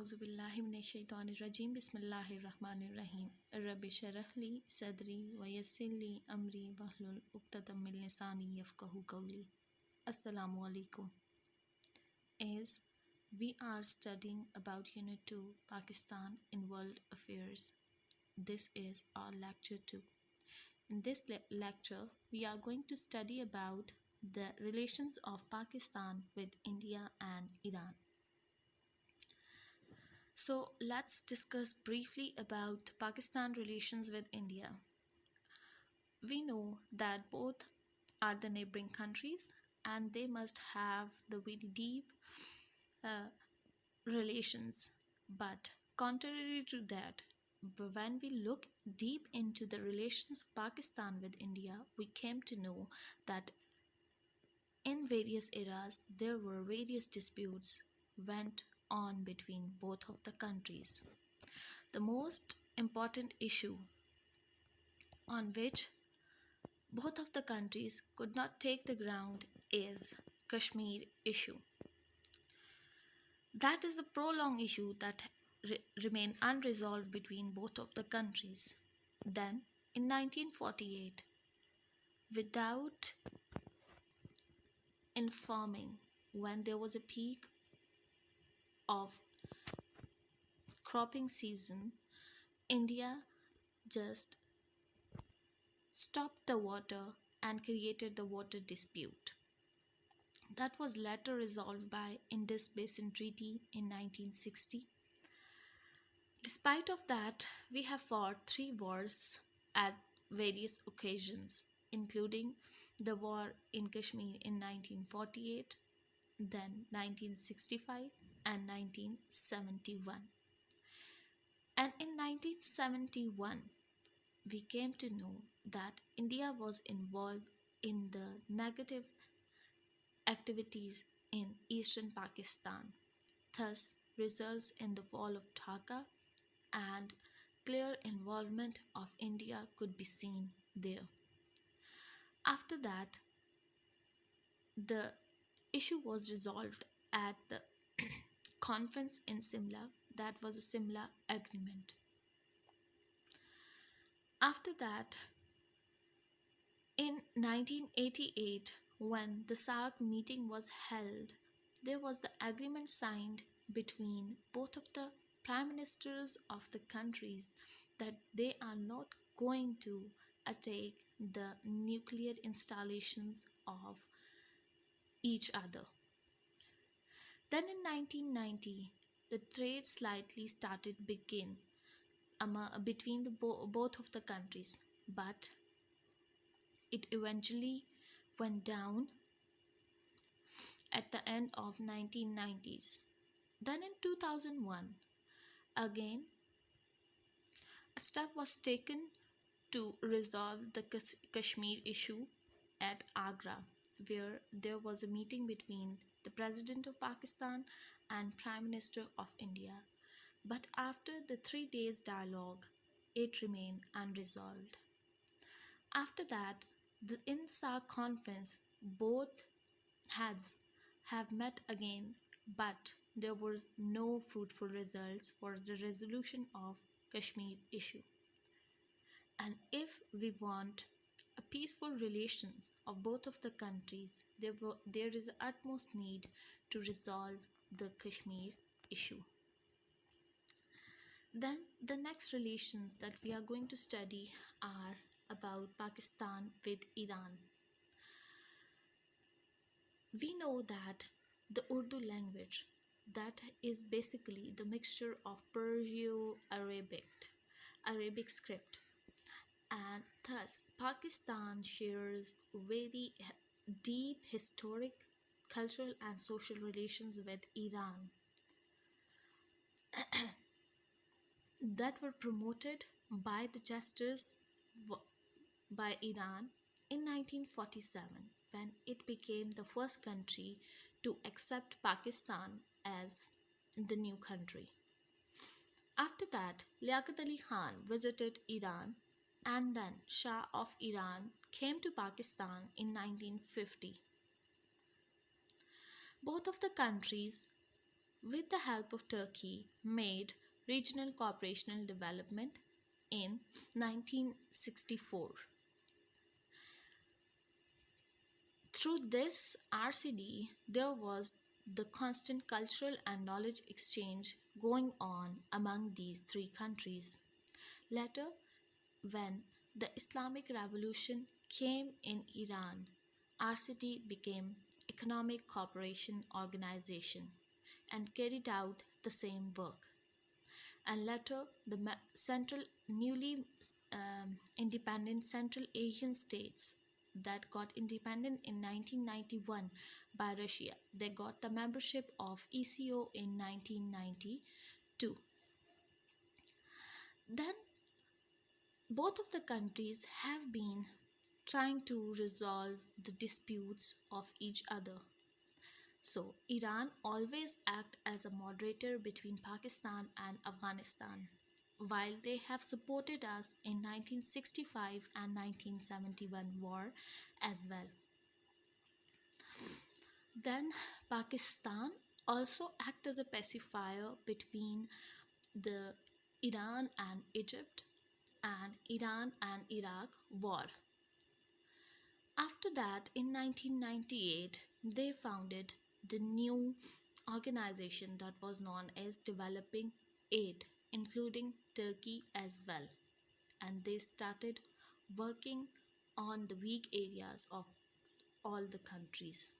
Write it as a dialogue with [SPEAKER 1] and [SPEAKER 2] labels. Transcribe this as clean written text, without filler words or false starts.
[SPEAKER 1] Auzubillahiminash-shaytanir-rajim. Bismillahir-rahmanir-rahim. Rabbi shrah li sadri wa yassir li amri wahlul uqdatam min lisani yafqahu qawli. Assalamu alaikum. As we are studying about Unit 2, Pakistan in World Affairs, this is our lecture 2. In this lecture, we are going to study about the relations of Pakistan with India and Iran. So let's discuss briefly about Pakistan relations with India. We know that both are the neighboring countries and they must have the very deep relations. But contrary to that, when we look deep into the relations of Pakistan with India, we came to know that in various eras there were various disputes went on between both of the countries. The most important issue on which both of the countries could not take the ground is Kashmir issue. That is a prolonged issue that remained unresolved between both of the countries. Then in 1948, without informing, when there was a peak of cropping season, India just stopped the water and created the water dispute. That was later resolved by Indus Basin Treaty in 1960. Despite of that, we have fought 3 wars at various occasions, including the war in Kashmir in 1948, then 1965 and 1971. And in 1971, we came to know that India was involved in the negative activities in eastern Pakistan, thus results in the fall of Dhaka, and clear involvement of India could be seen there. After that, the issue was resolved at the conference in Simla. That was a Simla agreement. After that, in 1988, when the SAARC meeting was held, there was the agreement signed between both of the prime ministers of the countries that they are not going to attack the nuclear installations of each other. Then in 1990, the trade slightly started begin between the both of the countries, but it eventually went down at the end of 1990s. Then in 2001, again a step was taken to resolve the Kashmir issue at Agra, where there was a meeting between the President of Pakistan and Prime Minister of India. But after the 3 days dialogue, it remained unresolved. After that, in the SAARC conference, both heads have met again, but there were no fruitful results for the resolution of Kashmir issue. And if we want a peaceful relations of both of the countries, there is utmost need to resolve the Kashmir issue. Then the next relations that we are going to study are about Pakistan with Iran. We know that the Urdu language, that is basically the mixture of Perso-Arabic script, and thus Pakistan shares very deep historic, cultural and social relations with Iran that were promoted by the gestures by Iran in 1947, when it became the first country to accept Pakistan as the new country. After that, Liaquat Ali Khan visited Iran, and then Shah of Iran came to Pakistan in 1950. Both of the countries with the help of Turkey, made regional cooperational development in 1964. Through this RCD, there was the constant cultural and knowledge exchange going on among these three countries. Later, when the Islamic Revolution came in Iran, RCD became Economic Cooperation Organization and carried out the same work. And later, the central newly independent Central Asian states that got independent in 1991 by Russia. They got the membership of ECO in 1992. Then both of the countries have been trying to resolve the disputes of each other. So, Iran always act as a moderator between Pakistan and Afghanistan, while they have supported us in 1965 and 1971 war as well. Then Pakistan also act as a pacifier between the Iran and Egypt and Iran and Iraq war. After that, in 1998, they founded the new organization that was known as Developing Aid, including Turkey as well. And they started working on the weak areas of all the countries.